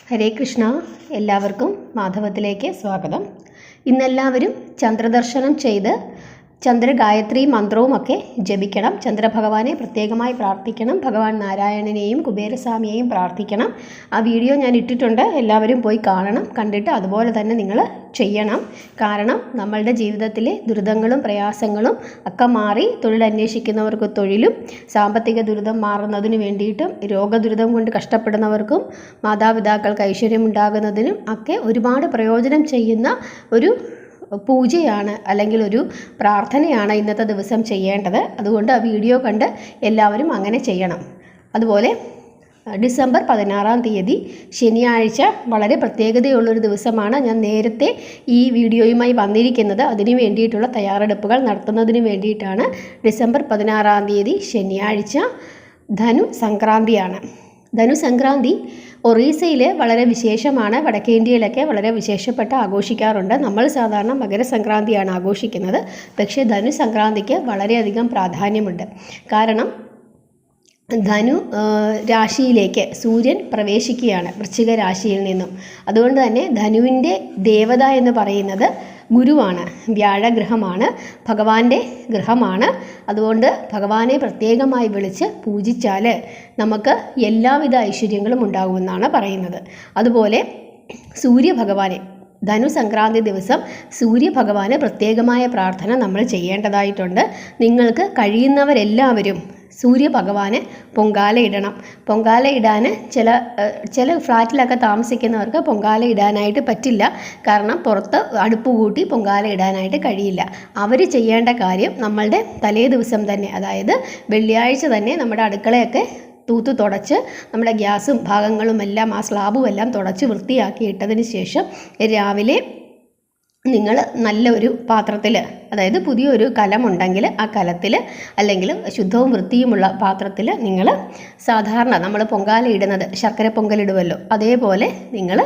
ഹരേ കൃഷ്ണ. എല്ലാവർക്കും മാധവത്തിലേക്ക് സ്വാഗതം. ഇന്നെല്ലാവരും ചന്ദ്രദർശനം ചെയ്ത് ചന്ദ്രഗായത്രി മന്ത്രവുമൊക്കെ ജപിക്കണം. ചന്ദ്രഭഗവാനെ പ്രത്യേകമായി പ്രാർത്ഥിക്കണം. ഭഗവാൻ നാരായണനെയും കുബേരസ്വാമിയെയും പ്രാർത്ഥിക്കണം. ആ വീഡിയോ ഞാൻ ഇട്ടിട്ടുണ്ട്, എല്ലാവരും പോയി കാണണം. കണ്ടിട്ട് അതുപോലെ തന്നെ നിങ്ങൾ ചെയ്യണം. കാരണം നമ്മളുടെ ജീവിതത്തിലെ ദുരിതങ്ങളും പ്രയാസങ്ങളും ഒക്കെ മാറി തൊഴിലന്വേഷിക്കുന്നവർക്ക് തൊഴിലും, സാമ്പത്തിക ദുരിതം മാറുന്നതിന് വേണ്ടിയിട്ടും, രോഗദുരിതം കൊണ്ട് കഷ്ടപ്പെടുന്നവർക്കും, മാതാപിതാക്കൾക്ക് ഐശ്വര്യമുണ്ടാകുന്നതിനും ഒക്കെ ഒരുപാട് പ്രയോജനം ചെയ്യുന്ന ഒരു പൂജയാണ് അല്ലെങ്കിൽ ഒരു പ്രാർത്ഥനയാണ് ഇന്നത്തെ ദിവസം ചെയ്യേണ്ടത്. അതുകൊണ്ട് ആ വീഡിയോ കണ്ട് എല്ലാവരും അങ്ങനെ ചെയ്യണം. അതുപോലെ ഡിസംബർ 16 ശനിയാഴ്ച വളരെ പ്രത്യേകതയുള്ളൊരു ദിവസമാണ്. ഞാൻ നേരത്തെ ഈ വീഡിയോയുമായി വന്നിരിക്കുന്നത് അതിനു വേണ്ടിയിട്ടുള്ള തയ്യാറെടുപ്പുകൾ നടത്തുന്നതിന് വേണ്ടിയിട്ടാണ്. ഡിസംബർ 16 ശനിയാഴ്ച ധനു സംക്രാന്തിയാണ്. ധനു സംക്രാന്തി ഒറീസയിൽ വളരെ വിശേഷമാണ്. വടക്കേ ഇന്ത്യയിലൊക്കെ വളരെ വിശേഷപ്പെട്ട ആഘോഷിക്കാറുണ്ട്. നമ്മൾ സാധാരണ മകരസംക്രാന്തിയാണ് ആഘോഷിക്കുന്നത്. പക്ഷേ ധനു സംക്രാന്തിക്ക് വളരെയധികം പ്രാധാന്യമുണ്ട്. കാരണം ധനു രാശിയിലേക്ക് സൂര്യൻ പ്രവേശിക്കുകയാണ് വൃശ്ചിക രാശിയിൽ നിന്നും. അതുകൊണ്ട് തന്നെ ധനുവിൻ്റെ ദേവത എന്ന് പറയുന്നത് ഗുരുവാണ്, വ്യാഴഗ്രഹമാണ്, ഭഗവാന്റെ ഗ്രഹമാണ്. അതുകൊണ്ട് ഭഗവാനെ പ്രത്യേകമായി വിളിച്ച് പൂജിച്ചാൽ നമുക്ക് എല്ലാവിധ ഐശ്വര്യങ്ങളും ഉണ്ടാകുമെന്നാണ് പറയുന്നത്. അതുപോലെ സൂര്യഭഗവാനെ ധനു സംക്രാന്തി ദിവസം സൂര്യഭഗവാന് പ്രത്യേകമായ പ്രാർത്ഥന നമ്മൾ ചെയ്യേണ്ടതായിട്ടുണ്ട്. നിങ്ങൾക്ക് കഴിയുന്നവരെല്ലാവരും സൂര്യഭഗവാന് പൊങ്കാല ഇടണം. പൊങ്കാല ഇടാൻ ചില ഫ്ലാറ്റിലൊക്കെ താമസിക്കുന്നവർക്ക് പൊങ്കാല ഇടാനായിട്ട് പറ്റില്ല. കാരണം പുറത്ത് അടുപ്പ് കൂട്ടി പൊങ്കാല ഇടാനായിട്ട് കഴിയില്ല. അവർ ചെയ്യേണ്ട കാര്യം നമ്മളുടെ തലേ ദിവസം തന്നെ, അതായത് വെള്ളിയാഴ്ച തന്നെ നമ്മുടെ അടുക്കളയൊക്കെ തൂത്ത് തുടച്ച് നമ്മുടെ ഗ്യാസും ഭാഗങ്ങളും എല്ലാം ആ സ്ലാബും എല്ലാം തുടച്ച് വൃത്തിയാക്കി ഇട്ടതിന് ശേഷം രാവിലെ നിങ്ങൾ നല്ല ഒരു പാത്രത്തിൽ, അതായത് പുതിയൊരു കലമുണ്ടെങ്കിൽ ആ കലത്തിൽ, അല്ലെങ്കിൽ ശുദ്ധവും വൃത്തിയുമുള്ള പാത്രത്തിൽ നിങ്ങൾ സാധാരണ നമ്മൾ പൊങ്കാല ഇടുന്നത് ശർക്കര പൊങ്കലിടുമല്ലോ, അതേപോലെ നിങ്ങൾ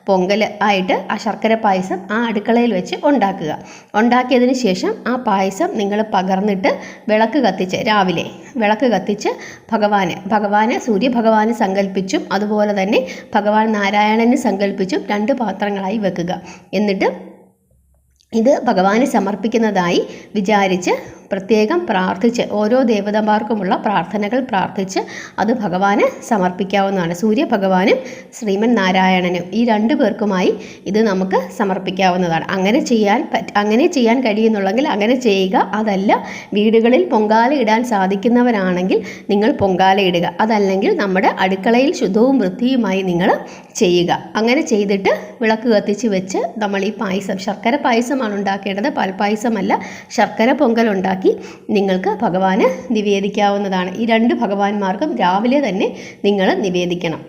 പൊങ്കൽ ആയിട്ട് ആ ശർക്കര പായസം ആ അടുക്കളയിൽ വെച്ച് ഉണ്ടാക്കുക. ഉണ്ടാക്കിയതിന് ശേഷം ആ പായസം നിങ്ങൾ പകർന്നിട്ട് വിളക്ക് കത്തിച്ച്, രാവിലെ വിളക്ക് കത്തിച്ച് ഭഗവാന് സൂര്യഭഗവാന് സങ്കല്പിച്ചും അതുപോലെ തന്നെ ഭഗവാൻ നാരായണന് സങ്കല്പിച്ചും 2 പാത്രങ്ങളായി വെക്കുക. എന്നിട്ട് ഇത് ഭഗവാന് സമർപ്പിക്കുന്നതായി വിചാരിച്ച് പ്രത്യേകം പ്രാർത്ഥിച്ച് ഓരോ ദേവതമാർക്കുമുള്ള പ്രാർത്ഥനകൾ പ്രാർത്ഥിച്ച് അത് ഭഗവാന് സമർപ്പിക്കാവുന്നതാണ്. സൂര്യഭഗവാനും ശ്രീമൻ നാരായണനും ഈ 2 പേർക്കുമായി ഇത് നമുക്ക് സമർപ്പിക്കാവുന്നതാണ്. അങ്ങനെ ചെയ്യാൻ കഴിയുന്നുള്ളെങ്കിൽ അങ്ങനെ ചെയ്യുക. അതല്ല, വീടുകളിൽ പൊങ്കാല ഇടാൻ സാധിക്കുന്നവരാണെങ്കിൽ നിങ്ങൾ പൊങ്കാല ഇടുക. അതല്ലെങ്കിൽ നമ്മുടെ അടുക്കളയിൽ ശുദ്ധവും വൃത്തിയുമായി നിങ്ങൾ ചെയ്യുക. അങ്ങനെ ചെയ്തിട്ട് വിളക്ക് കത്തിച്ച് വെച്ച് നമ്മൾ ഈ പായസം, ശർക്കര പായസമാണ് ഉണ്ടാക്കേണ്ടത്, പാൽപ്പായസമല്ല, ശർക്കര പൊങ്കൽ ഉണ്ടാക്കി നിങ്ങൾക്ക് ഭഗവാന് നിവേദിക്കാവുന്നതാണ്. ഈ 2 ഭഗവാന്മാർക്കും രാവിലെ തന്നെ നിങ്ങൾ നിവേദിക്കണം.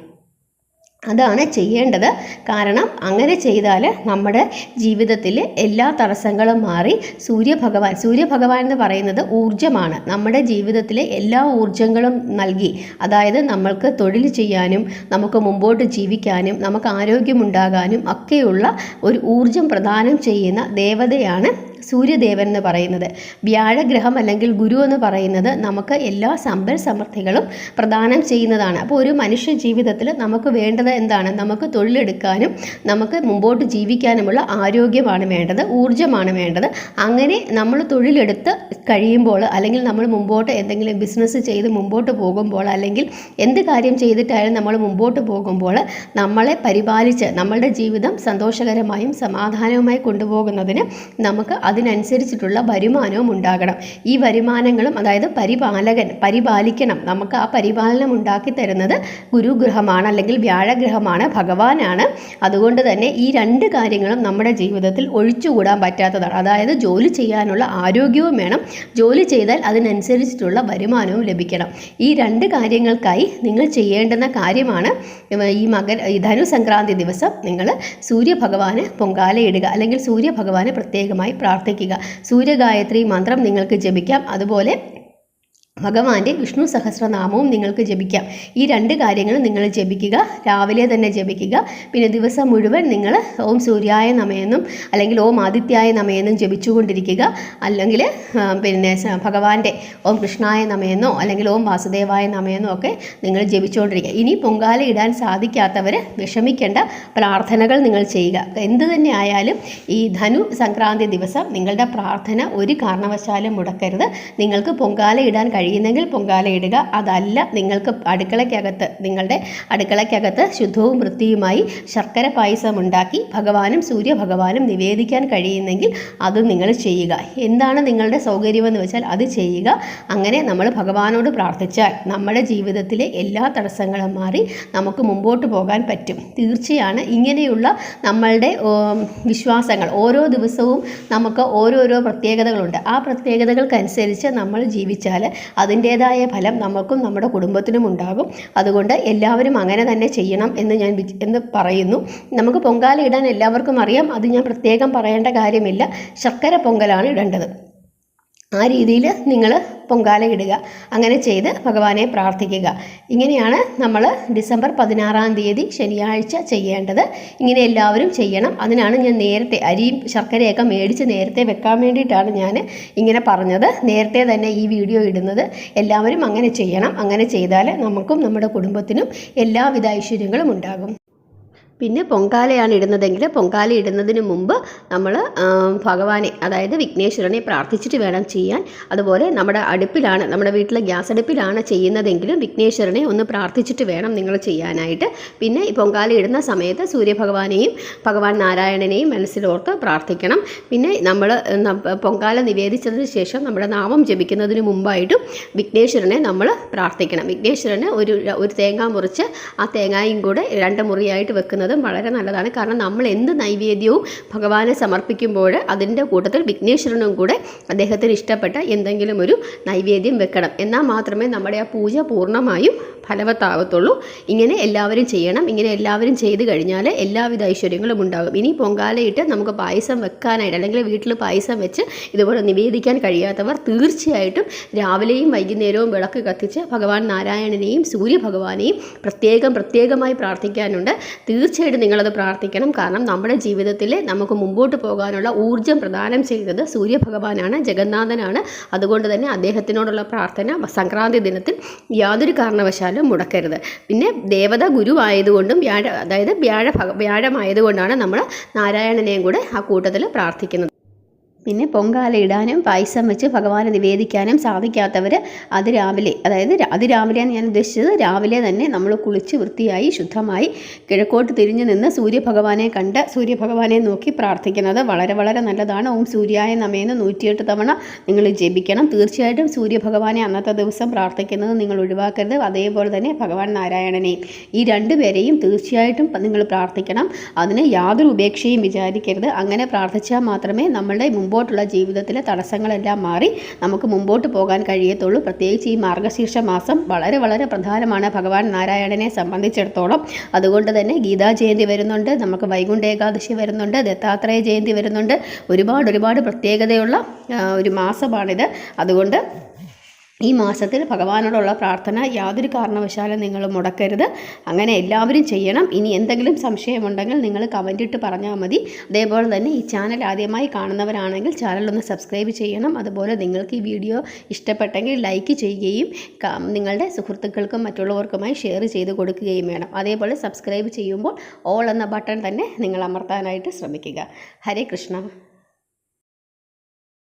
അതാണ് ചെയ്യേണ്ടത്. കാരണം അങ്ങനെ ചെയ്താൽ നമ്മുടെ ജീവിതത്തിൽ എല്ലാ തടസ്സങ്ങളും മാറി സൂര്യഭഗവാൻ എന്ന് പറയുന്നത് ഊർജ്ജമാണ്. നമ്മുടെ ജീവിതത്തിലെ എല്ലാ ഊർജ്ജങ്ങളും നൽകി, അതായത് നമ്മൾക്ക് തൊഴിൽ ചെയ്യാനും നമുക്ക് മുമ്പോട്ട് ജീവിക്കാനും നമുക്ക് ആരോഗ്യമുണ്ടാകാനും ഒക്കെയുള്ള ഒരു ഊർജ്ജം പ്രദാനം ചെയ്യുന്ന ദേവതയാണ് സൂര്യദേവൻ എന്ന് പറയുന്നത്. വ്യാഴഗ്രഹം അല്ലെങ്കിൽ ഗുരു എന്ന് പറയുന്നത് നമുക്ക് എല്ലാ സമ്പൽ സമൃദ്ധികളും പ്രദാനം ചെയ്യുന്നതാണ്. അപ്പോൾ ഒരു മനുഷ്യ ജീവിതത്തിൽ നമുക്ക് വേണ്ടത് എന്താണ്? നമുക്ക് തൊഴിലെടുക്കാനും നമുക്ക് മുമ്പോട്ട് ജീവിക്കാനുമുള്ള ആരോഗ്യമാണ് വേണ്ടത്, ഊർജ്ജമാണ് വേണ്ടത്. അങ്ങനെ നമ്മൾ തൊഴിലെടുത്ത് കഴിയുമ്പോൾ, അല്ലെങ്കിൽ നമ്മൾ മുമ്പോട്ട് എന്തെങ്കിലും ബിസിനസ് ചെയ്ത് മുമ്പോട്ട് പോകുമ്പോൾ, അല്ലെങ്കിൽ എന്ത് കാര്യം ചെയ്തിട്ടായാലും നമ്മൾ മുമ്പോട്ട് പോകുമ്പോൾ നമ്മളെ പരിപാലിച്ച് നമ്മളുടെ ജീവിതം സന്തോഷകരമായും സമാധാനവുമായി കൊണ്ടുപോകുന്നതിന് നമുക്ക് അതിനനുസരിച്ചിട്ടുള്ള വരുമാനവും ഉണ്ടാകണം. ഈ വരുമാനങ്ങളും, അതായത് പരിപാലിക്കണം. നമുക്ക് ആ പരിപാലനം ഉണ്ടാക്കി തരുന്നത് ഗുരുഗ്രഹമാണ് അല്ലെങ്കിൽ വ്യാഴഗ്രഹമാണ്, ഭഗവാനാണ്. അതുകൊണ്ട് തന്നെ ഈ 2 കാര്യങ്ങളും നമ്മുടെ ജീവിതത്തിൽ ഒഴിച്ചുകൂടാൻ പറ്റാത്തതാണ്. അതായത് ജോലി ചെയ്യാനുള്ള ആരോഗ്യവും വേണം, ജോലി ചെയ്താൽ അതിനനുസരിച്ചിട്ടുള്ള വരുമാനവും ലഭിക്കണം. ഈ 2 കാര്യങ്ങൾക്കായി നിങ്ങൾ ചെയ്യേണ്ടുന്ന കാര്യമാണ് ഈ ധനു സംക്രാന്തി ദിവസം നിങ്ങൾ സൂര്യഭഗവാന് പൊങ്കാല ഇടുക, അല്ലെങ്കിൽ സൂര്യഭഗവാന് പ്രത്യേകമായി പ്രാർത്ഥിക്കുക. സൂര്യഗായത്രി മന്ത്രം നിങ്ങൾക്ക് ജപിക്കാം. അതുപോലെ ഭഗവാന്റെ വിഷ്ണു സഹസ്രനാമവും നിങ്ങൾക്ക് ജപിക്കാം. ഈ 2 കാര്യങ്ങളും നിങ്ങൾ ജപിക്കുക, രാവിലെ തന്നെ ജപിക്കുക. പിന്നെ ദിവസം മുഴുവൻ നിങ്ങൾ ഓം സൂര്യായ നമയെന്നും അല്ലെങ്കിൽ ഓം ആദിത്യായ നമയെന്നും ജപിച്ചുകൊണ്ടിരിക്കുക. അല്ലെങ്കിൽ പിന്നെ ഭഗവാന്റെ ഓം കൃഷ്ണായ നമയെന്നോ അല്ലെങ്കിൽ ഓം വാസുദേവായ നമയെന്നോ ഒക്കെ നിങ്ങൾ ജപിച്ചുകൊണ്ടിരിക്കുക. ഇനി പൊങ്കാല ഇടാൻ സാധിക്കാത്തവർ വിഷമിക്കേണ്ട, പ്രാർത്ഥനകൾ നിങ്ങൾ ചെയ്യുക. എന്ത് തന്നെ ആയാലും ഈ ധനു സംക്രാന്തി ദിവസം നിങ്ങളുടെ പ്രാർത്ഥന ഒരു കാരണവശാലും മുടക്കരുത്. നിങ്ങൾക്ക് പൊങ്കാല ഇടാൻ കഴിയുന്നെങ്കിൽ പൊങ്കാല ഇടുക. അതല്ല, നിങ്ങൾക്ക് നിങ്ങളുടെ അടുക്കളയ്ക്കകത്ത് ശുദ്ധവും വൃത്തിയുമായി ശർക്കര പായസം ഉണ്ടാക്കി ഭഗവാനും സൂര്യഭഗവാനും നിവേദിക്കാൻ കഴിയുന്നെങ്കിൽ അതും നിങ്ങൾ ചെയ്യുക. എന്താണ് നിങ്ങളുടെ സൗകര്യമെന്ന് വെച്ചാൽ അത് ചെയ്യുക. അങ്ങനെ നമ്മൾ ഭഗവാനോട് പ്രാർത്ഥിച്ചാൽ നമ്മുടെ ജീവിതത്തിലെ എല്ലാ തടസ്സങ്ങളും മാറി നമുക്ക് മുമ്പോട്ട് പോകാൻ പറ്റും. തീർച്ചയാണ് ഇങ്ങനെയുള്ള നമ്മളുടെ വിശ്വാസങ്ങൾ ഓരോ ദിവസവും നമുക്ക് ഓരോരോ പ്രത്യേകതകളുണ്ട്. ആ പ്രത്യേകതകൾക്കനുസരിച്ച് നമ്മൾ ജീവിച്ചാൽ അതിൻ്റേതായ ഫലം നമുക്കും നമ്മുടെ കുടുംബത്തിനും ഉണ്ടാകും. അതുകൊണ്ട് എല്ലാവരും അങ്ങനെ തന്നെ ചെയ്യണം എന്ന് പറയുന്നു. നമുക്ക് പൊങ്കാല ഇടാൻ എല്ലാവർക്കും അറിയാം, അത് ഞാൻ പ്രത്യേകം പറയേണ്ട കാര്യമില്ല. ശർക്കര പൊങ്കലാണ് ഇടേണ്ടത്. ആ രീതിയിൽ നിങ്ങൾ പൊങ്കാല ഇടുക. അങ്ങനെ ചെയ്ത് ഭഗവാനെ പ്രാർത്ഥിക്കുക. ഇങ്ങനെയാണ് നമ്മൾ ഡിസംബർ 16-ാം തീയതി ശനിയാഴ്ച ചെയ്യേണ്ടത്. ഇങ്ങനെ എല്ലാവരും ചെയ്യണം. അതിനാണ് ഞാൻ നേരത്തെ അരിയും ശർക്കരയൊക്കെ മേടിച്ച് നേരത്തെ വെക്കാൻ വേണ്ടിയിട്ടാണ് ഞാൻ ഇങ്ങനെ പറഞ്ഞത്, നേരത്തെ തന്നെ ഈ വീഡിയോ ഇടുന്നത്. എല്ലാവരും അങ്ങനെ ചെയ്യണം. അങ്ങനെ ചെയ്താൽ നമുക്കും നമ്മുടെ കുടുംബത്തിനും എല്ലാവിധ ഐശ്വര്യങ്ങളും ഉണ്ടാകും. പിന്നെ പൊങ്കാലയാണ് ഇടുന്നതെങ്കിൽ പൊങ്കാല ഇടുന്നതിന് മുമ്പ് നമ്മൾ ഭഗവാനെ, അതായത് വിഘ്നേശ്വരനെ പ്രാർത്ഥിച്ചിട്ട് വേണം ചെയ്യാൻ. അതുപോലെ നമ്മുടെ വീട്ടിലെ ഗ്യാസ് അടുപ്പിലാണ് ചെയ്യുന്നതെങ്കിലും വിഘ്നേശ്വരനെ ഒന്ന് പ്രാർത്ഥിച്ചിട്ട് വേണം നിങ്ങൾ ചെയ്യാനായിട്ട്. പിന്നെ ഈ പൊങ്കാല ഇടുന്ന സമയത്ത് സൂര്യഭഗവാനെയും ഭഗവാൻ നാരായണനെയും മനസ്സിലോർത്ത് പ്രാർത്ഥിക്കണം. പിന്നെ നമ്മൾ പൊങ്കാല നിവേദിച്ചതിന് ശേഷം നമ്മുടെ നാമം ജപിക്കുന്നതിന് മുമ്പായിട്ടും വിഘ്നേശ്വരനെ നമ്മൾ പ്രാർത്ഥിക്കണം. വിഘ്നേശ്വരന് ഒരു തേങ്ങ മുറിച്ച് ആ തേങ്ങയും കൂടെ 2 മുറിയായിട്ട് വെക്കുന്നത് വളരെ നല്ലതാണ്. കാരണം നമ്മൾ എന്ത് നൈവേദ്യവും ഭഗവാനെ സമർപ്പിക്കുമ്പോൾ അതിൻ്റെ കൂട്ടത്തിൽ വിഘ്നേശ്വരനും കൂടെ അദ്ദേഹത്തിന് ഇഷ്ടപ്പെട്ട എന്തെങ്കിലും ഒരു നൈവേദ്യം വെക്കണം. എന്നാൽ മാത്രമേ നമ്മുടെ ആ പൂജ പൂർണ്ണമായും ഫലവത്താകത്തുള്ളൂ. ഇങ്ങനെ എല്ലാവരും ചെയ്യണം. ഇങ്ങനെ എല്ലാവരും ചെയ്ത് കഴിഞ്ഞാൽ എല്ലാവിധ ഐശ്വര്യങ്ങളും ഉണ്ടാകും. ഇനി പൊങ്കാലയിട്ട് നമുക്ക് പായസം വെക്കാനായിട്ട് അല്ലെങ്കിൽ വീട്ടിൽ പായസം വെച്ച് ഇതുപോലെ നിവേദിക്കാൻ കഴിയാത്തവർ തീർച്ചയായിട്ടും രാവിലെയും വൈകുന്നേരവും വിളക്ക് കത്തിച്ച് ഭഗവാൻ നാരായണനെയും സൂര്യഭഗവാനെയും പ്രത്യേകമായി പ്രാർത്ഥിക്കാനുണ്ട്. തീർച്ചയായിട്ടും നിങ്ങളത് പ്രാർത്ഥിക്കണം. കാരണം നമ്മുടെ ജീവിതത്തിൽ നമുക്ക് മുമ്പോട്ട് പോകാനുള്ള ഊർജ്ജം പ്രദാനം ചെയ്യുന്നത് സൂര്യഭഗവാനാണ്, ജഗന്നാഥനാണ്. അതുകൊണ്ട് തന്നെ അദ്ദേഹത്തിനോടുള്ള പ്രാർത്ഥന സംക്രാന്തി ദിനത്തിൽ യാതൊരു കാരണവശാലും മുടക്കരുത്. പിന്നെ ദേവത ഗുരു ആയതുകൊണ്ടും വ്യാഴമായതുകൊണ്ടാണ് നമ്മൾ നാരായണനെയും കൂടെ ആ കൂട്ടത്തിൽ പ്രാർത്ഥിക്കുന്നത്. പിന്നെ പൊങ്കാല ഇടാനും പായസം വെച്ച് ഭഗവാനെ നിവേദിക്കാനും സാധിക്കാത്തവർ അതിരാവിലെ ഞാൻ ഉദ്ദേശിച്ചത് രാവിലെ തന്നെ നമ്മൾ കുളിച്ച് വൃത്തിയായി ശുദ്ധമായി കിഴക്കോട്ട് തിരിഞ്ഞു നിന്ന് സൂര്യഭഗവാനെ നോക്കി പ്രാർത്ഥിക്കുന്നത് വളരെ വളരെ നല്ലതാണ്. ഓം സൂര്യായ നമയെന്ന് 108 തവണ നിങ്ങൾ ജപിക്കണം. തീർച്ചയായിട്ടും സൂര്യഭഗവാനെ അന്നത്തെ ദിവസം പ്രാർത്ഥിക്കുന്നത് നിങ്ങൾ ഒഴിവാക്കരുത്. അതേപോലെ തന്നെ ഭഗവാൻ നാരായണനെയും, ഈ 2 പേരെയും തീർച്ചയായിട്ടും നിങ്ങൾ പ്രാർത്ഥിക്കണം. അതിന് യാതൊരു ഉപേക്ഷയും വിചാരിക്കരുത്. അങ്ങനെ പ്രാർത്ഥിച്ചാൽ മാത്രമേ നമ്മളുടെ മുമ്പോട്ടുള്ള ജീവിതത്തിലെ തടസ്സങ്ങളെല്ലാം മാറി നമുക്ക് മുമ്പോട്ട് പോകാൻ കഴിയത്തുള്ളൂ. പ്രത്യേകിച്ച് ഈ മാർഗ്ഗശീർഷ മാസം വളരെ വളരെ പ്രധാനമാണ് ഭഗവാൻ നാരായണനെ സംബന്ധിച്ചിടത്തോളം. അതുകൊണ്ട് തന്നെ ഗീതാ ജയന്തി വരുന്നുണ്ട്, നമുക്ക് വൈകുണ്ഠ ഏകാദശി വരുന്നുണ്ട്, ദത്താത്രേയ ജയന്തി വരുന്നുണ്ട്. ഒരുപാട് പ്രത്യേകതയുള്ള ഒരു മാസമാണിത്. അതുകൊണ്ട് ഈ മാസത്തിൽ ഭഗവാനോടുള്ള പ്രാർത്ഥന യാതൊരു കാരണവശാലും നിങ്ങൾ മുടക്കരുത്. അങ്ങനെ എല്ലാവരും ചെയ്യണം. ഇനി എന്തെങ്കിലും സംശയമുണ്ടെങ്കിൽ നിങ്ങൾ കമൻ്റ് ഇട്ട് പറഞ്ഞാൽ മതി. അതേപോലെ തന്നെ ഈ ചാനൽ ആദ്യമായി കാണുന്നവരാണെങ്കിൽ ചാനലൊന്ന് സബ്സ്ക്രൈബ് ചെയ്യണം. അതുപോലെ നിങ്ങൾക്ക് ഈ വീഡിയോ ഇഷ്ടപ്പെട്ടെങ്കിൽ ലൈക്ക് ചെയ്യുകയും നിങ്ങളുടെ സുഹൃത്തുക്കൾക്കും മറ്റുള്ളവർക്കുമായി ഷെയർ ചെയ്ത് കൊടുക്കുകയും വേണം. അതേപോലെ സബ്സ്ക്രൈബ് ചെയ്യുമ്പോൾ ഓൾ എന്ന ബട്ടൺ തന്നെ നിങ്ങൾ അമർത്താനായിട്ട് ശ്രമിക്കുക. ഹരേ കൃഷ്ണ.